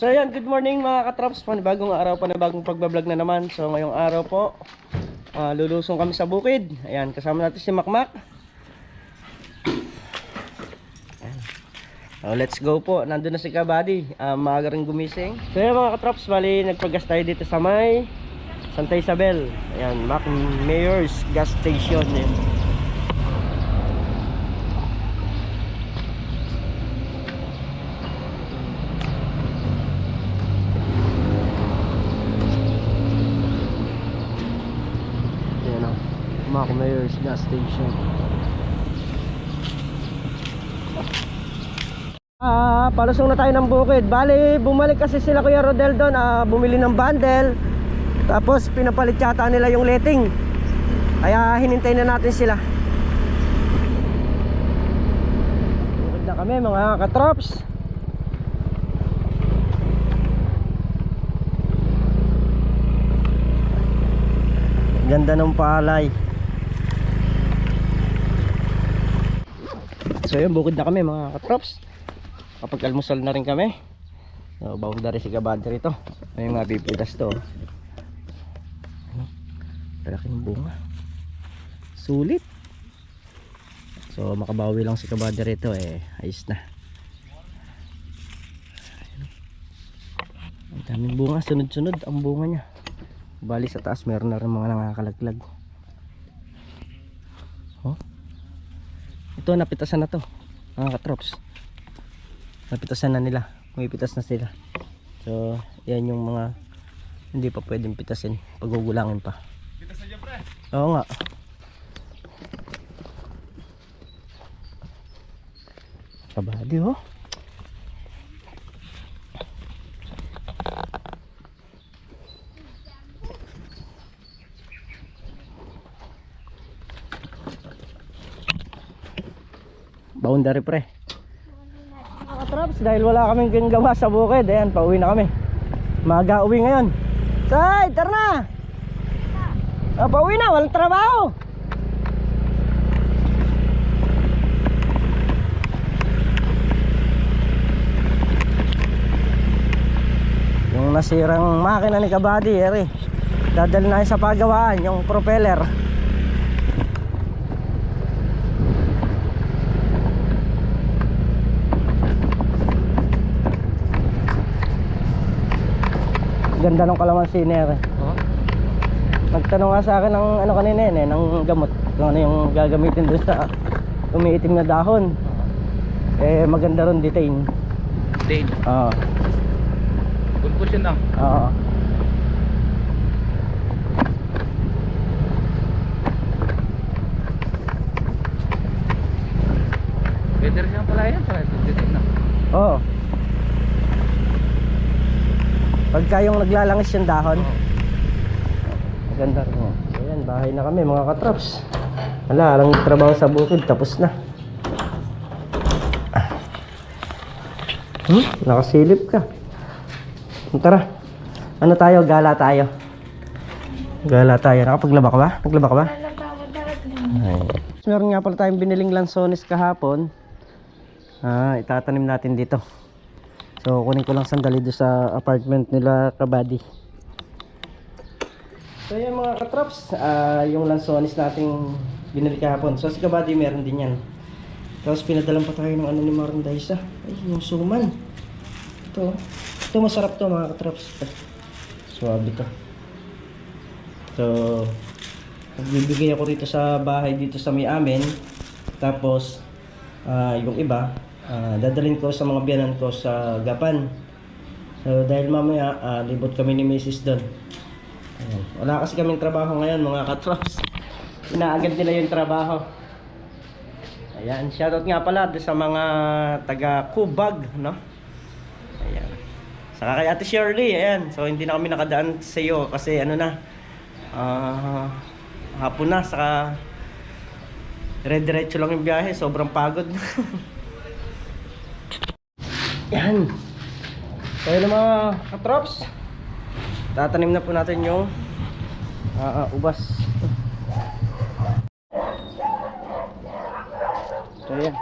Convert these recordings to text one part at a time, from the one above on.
So ayan, good morning mga katraps. Panibagong araw, panibagong pagbablog na naman. So ngayong araw po, lulusong kami sa bukid. Ayan, kasama natin si Makmak. Ayan. So let's go po. Nandun na si Kabady. Maaga rin gumising. So ayan mga katraps, bali nagpagas tayo dito sa may Santa Isabel. Ayan, Mac Mayor's gas station. Ayan. Mac Mayor's gas station. Palusong na tayo ng bukid. Bali, bumalik kasi sila Kuya Rodel doon, bumili ng bundle. Tapos pinapalit yata nila yung letting. Kaya hinintay na natin sila. Bukid na kami mga katrops. Ganda ng palay. So yun, bukid na kami mga katrops. Kapag almusal na rin kami. So boundary si Kabady rito. May mga pipitas to. Talaki ng bunga. Sulit. So makabawi lang si Kabady rito, ayos na. Ang daming bunga, sunod-sunod ang bunga niya. Bali sa taas meron na rin mga nangakalaglag. Oh. Ito napitasan na to mga katrops. Napitasan na nila. Umipitas na sila. So yan yung mga hindi pa pwedeng pitasin. Pagugulangin pa. Pitasan dyan pre. Oo nga. Kabady oh. Boundary pre. Mga traps, dahil wala kaming ginagawa sa bukid, ayan, pauwi na kami. Maga uwi ngayon. Say, tara na. Pauwi na, walang trabaho. Yung nasirang makina ni Kabady, dadalhin na sa pagawaan, yung propeller. Ganda ng kalamansi niya. Nagtanong nga sa akin ng ano kanina ng gamot. Kung ano yung gagamitin doon sa umiitim na dahon. Maganda ron detain. Detain? Oo. Pulpos yun lang? Oo. Pwede rin yung pala yan sa detain na? Oo. Pagka yung naglalangis yung dahon. Maganda rin. So yan, bahay na kami mga katrops. Wala, alang trabaho sa bukid, tapos na. Nakasilip ka. Tara. Ano tayo? Gala tayo. Gala tayo. Nakapaglaba ka ba? Naglaba ka ba? Ay. Meron nga pala tayong biniling lansones kahapon. Itatanim natin dito. So kunin ko lang sandali doon sa apartment nila Kabady. So yan mga katrops, yung lansones nating binili kahapon. So si Kabady meron din yan. Tapos pinadalan pa tayo ng ano ni Marandaysa. Ay, yung suman. Ito masarap to mga katrops. Suwabe to. So magbibigay ako rito sa bahay dito sa may amin. Tapos yung iba dadalhin ko sa mga biyanan ko sa Gapan. So dahil mamaya libot kami ni Mrs. doon. Wala kasi kaming trabaho ngayon mga katrops. Inaagad nila yung trabaho. Ayan, shoutout nga pala sa mga taga Kubag, no? Ayan. Saka kay Ate Shirley, ayan. So hindi na kami nakadaan sa iyo kasi ano na hapon na, saka dire-diretso lang yung biyahe, sobrang pagod. Yan. So yun mga katrops, tatanim na po natin yung ubas. So yan,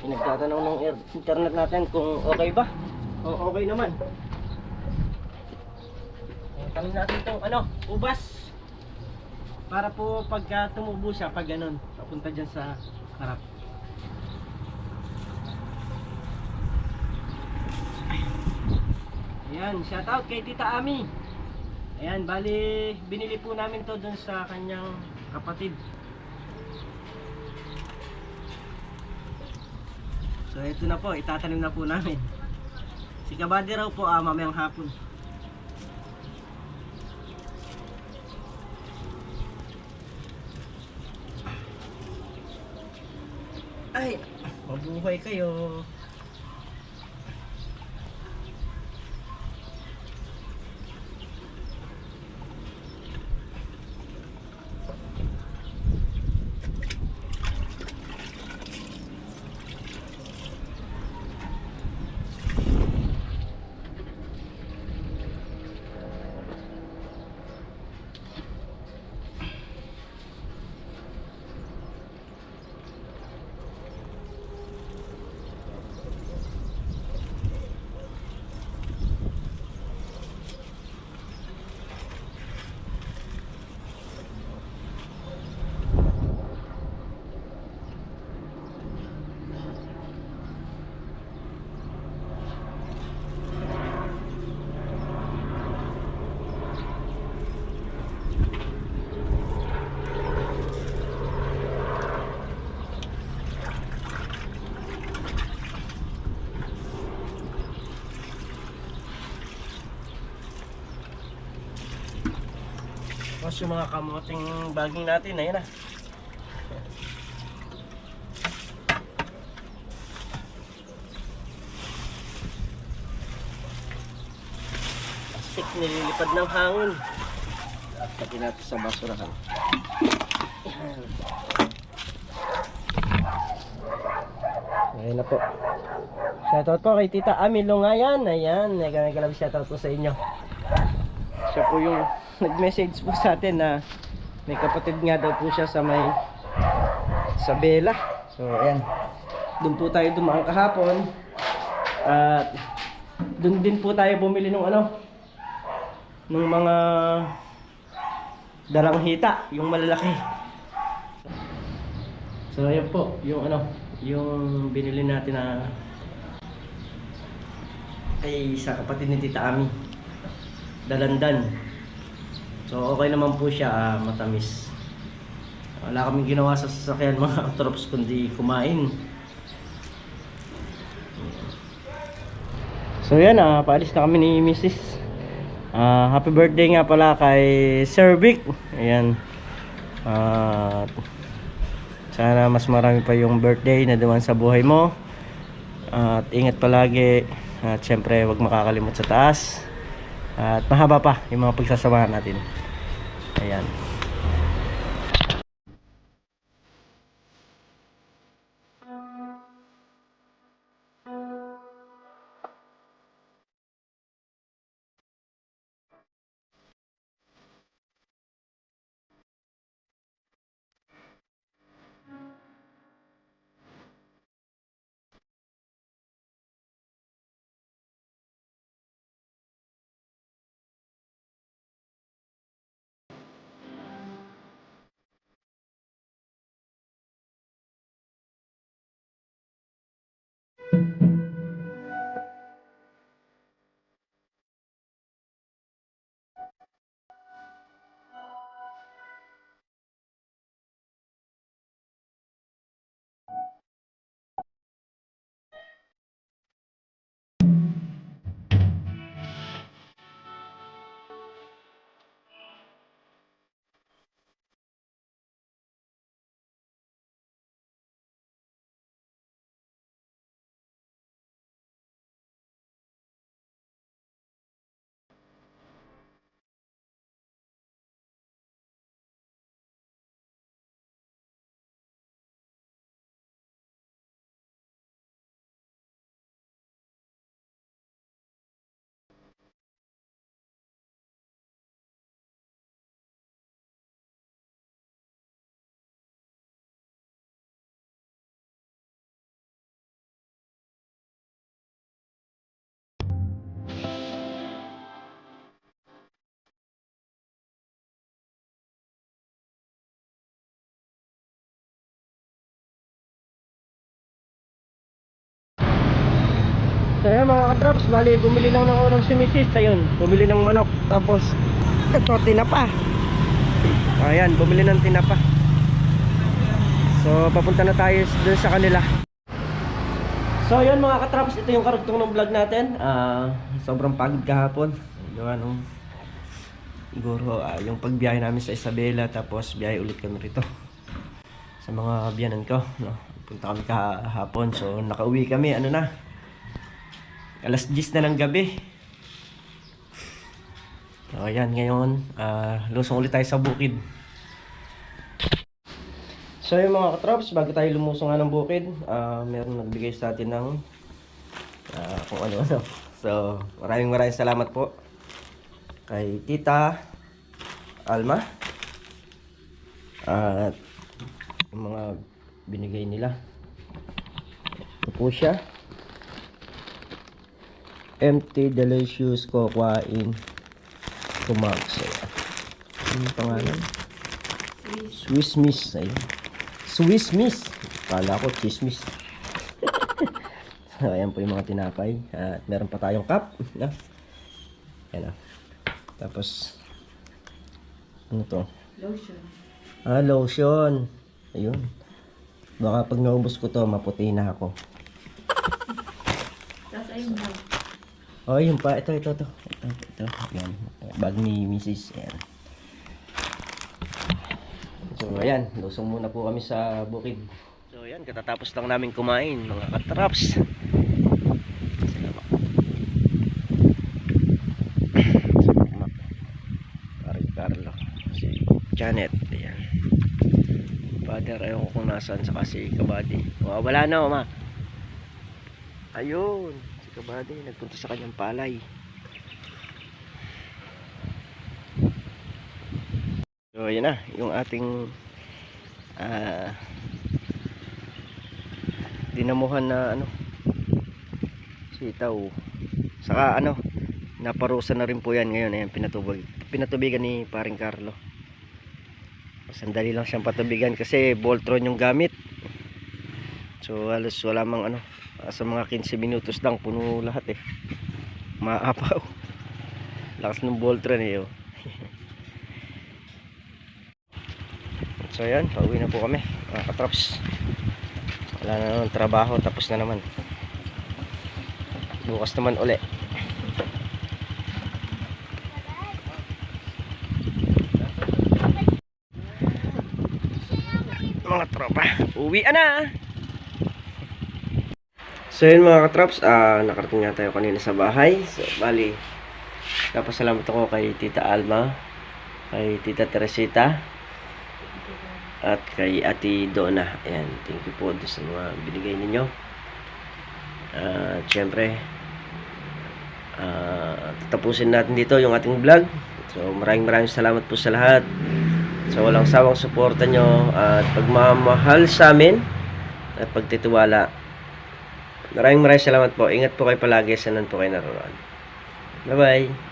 nagtatanong ng internet natin kung okay ba. O, okay naman. Tanim natin itong ubas. Para po pagka tumubo siya, pag ganun, papunta dyan sa harap. Ayan, shout out kay Tita Ami. Ayan, bali binili po namin to dun sa kanyang kapatid. So ito na po, itatanim na po namin. Si Kabady raw po mamayang hapon. Ay, mabuhay kayo. Tapos yung mga kamuting baging natin, ayan na. Plastic nililipad ng hangin. Tapos natin sa basurahan. Ayan. Ayan na po. Shoutout po kay Tita Ami Lungayan. Ayan, nag-galab shoutout po sa inyo. Siya po yung nag-message po sa atin na may kapatid nga daw po siya sa Bela. So ayan, doon po tayo dumaan kahapon. At doon din po tayo bumili ng ng mga dalang hita, yung malalaki. So ayan po, yung yung binili natin na ay sa kapatid ni Tita Ami, dalandan. So okay naman po siya, matamis. Wala kaming ginawa sa sasakyan mga katrops kundi kumain. So yan, paalis na kami ni Mrs. Happy birthday nga pala kay Sir Vic. Ayan. Sana mas marami pa yung birthday na duman sa buhay mo. At ingat palagi. At syempre huwag makakalimot sa taas. At mahaba pa yung mga pagsasamahan natin. Ayan. So ayan mga katraps, bali bumili lang ng urong si Mrs. Ayun, bumili ng manok. Tapos ito tinapa. Ayan, bumili ng tinapa. So papunta na tayo dun sa kanila. So yun mga katraps, ito yung karugtong ng vlog natin. Sobrang pagod kahapon. Gawa nung siguro yung pagbiyahe namin sa Isabela, tapos biyahe ulit kami rito sa mga biyanan ko, no? Punta kami kahapon. So nakauwi kami, ano na, alas 10 na ng gabi. So ayan, ngayon lusong ulit tayo sa bukid. So yung mga katrops, bago tayo lumusong nga ng bukid, meron nagbigay sa atin ng kung ano-ano. So maraming salamat po kay Tita Alma at yung mga binigay nila. Ito po siya, Empty Delicious Cocoa in Kumags. Ano yung pangalan? Swiss Miss. Ayun. Swiss Miss. Kala ko chismis. So, ayan po yung mga tinapay. At meron pa tayong cup. No? Ayan. Tapos, ano to? Lotion. Lotion. Ayun. Baka pag naubos ko to, maputi na ako. Tapos ayun daw. Oh, yun pa. Ito. Ayan. Bag ni Mrs. Ayan. So ayan, lusong muna po kami sa bukid. So ayan, katatapos lang namin kumain mga katraps. Salamat. Pare Carlo, si Janet, ayan. Father, ayaw ko kung nasaan, saka si Kabady. Wala na, ma. Ayun, si Kabady nagpunta sa kanyang palay. So yun na, yung ating dinamuhan na ano, sitaw. Saka ano, naparusa na rin po yan ngayon. Ayan, pinatubigan ni paring Carlo. Sandali lang siyang patubigan kasi Voltron yung gamit. So halos wala mang ano, sa mga 15 minutos lang puno lahat eh. Maapaw. Lakas ng Voltron eh. Oh. So yan, pauwi na po kami mga katrops. Wala na naman trabaho, tapos na naman. Bukas naman uli. Mga tropa, uwi na. So yun mga katrops, nakarating na tayo kanina sa bahay. So bali, napasalamat ako kay Tita Alma, kay Tita Teresita, at kay Ate Donna. Ayan, thank you po sa mga binigay ninyo. Siyempre, tatapusin natin dito yung ating vlog. So maraming salamat po sa lahat. So walang sawang suporta nyo at pagmamahal sa amin at pagtitiwala. Maraming salamat po. Ingat po kayo palagi. Saan po kayo naroon. Bye bye.